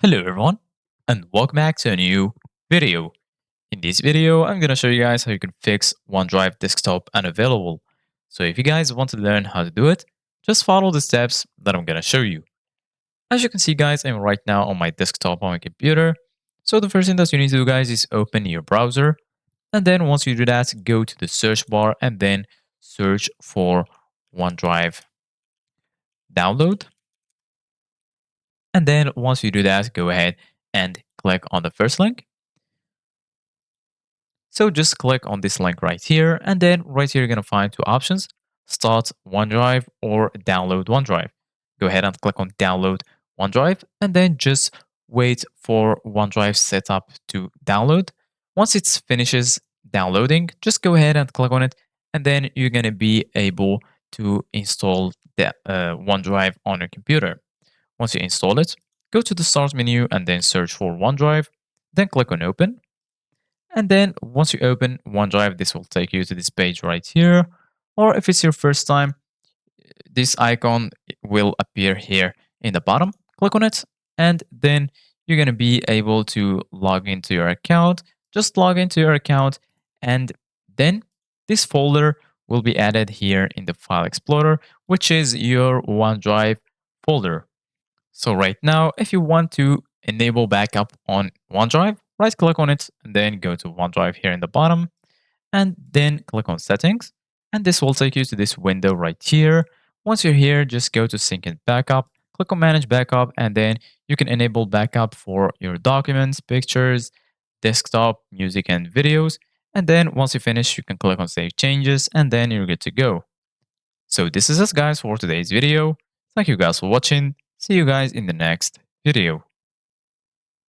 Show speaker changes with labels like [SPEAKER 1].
[SPEAKER 1] Hello everyone and welcome back to a new video. In this video, I'm going to show you guys how you can fix OneDrive desktop unavailable. So if you guys want to learn how to do it, just follow the steps that I'm going to show you. As you can see guys, I'm right now on my desktop on my computer. So the first thing that you need to do guys is open your browser. And then once you do that, go to the search bar and then search for OneDrive download. And then once you do that, go ahead and click on the first link. So just click on this link right here. And then right here, you're going to find two options, start OneDrive or download OneDrive. Go ahead and click on download OneDrive and then just wait for OneDrive setup to download. Once it finishes downloading, just go ahead and click on it. And then you're going to be able to install the OneDrive on your computer. Once you install it, go to the start menu and then search for OneDrive. Then click on open. And then once you open OneDrive, this will take you to this page right here. Or if it's your first time, this icon will appear here in the bottom. Click on it, and then you're going to be able to log into your account. Just log into your account, and then this folder will be added here in the File Explorer, which is your OneDrive folder. So right now, if you want to enable backup on OneDrive, right click on it and then go to OneDrive here in the bottom and then click on settings. And this will take you to this window right here. Once you're here, just go to sync and backup, click on manage backup, and then you can enable backup for your documents, pictures, desktop, music, and videos. And then once you finish, you can click on save changes and then you're good to go. So this is us guys for today's video. Thank you guys for watching. See you guys in the next video.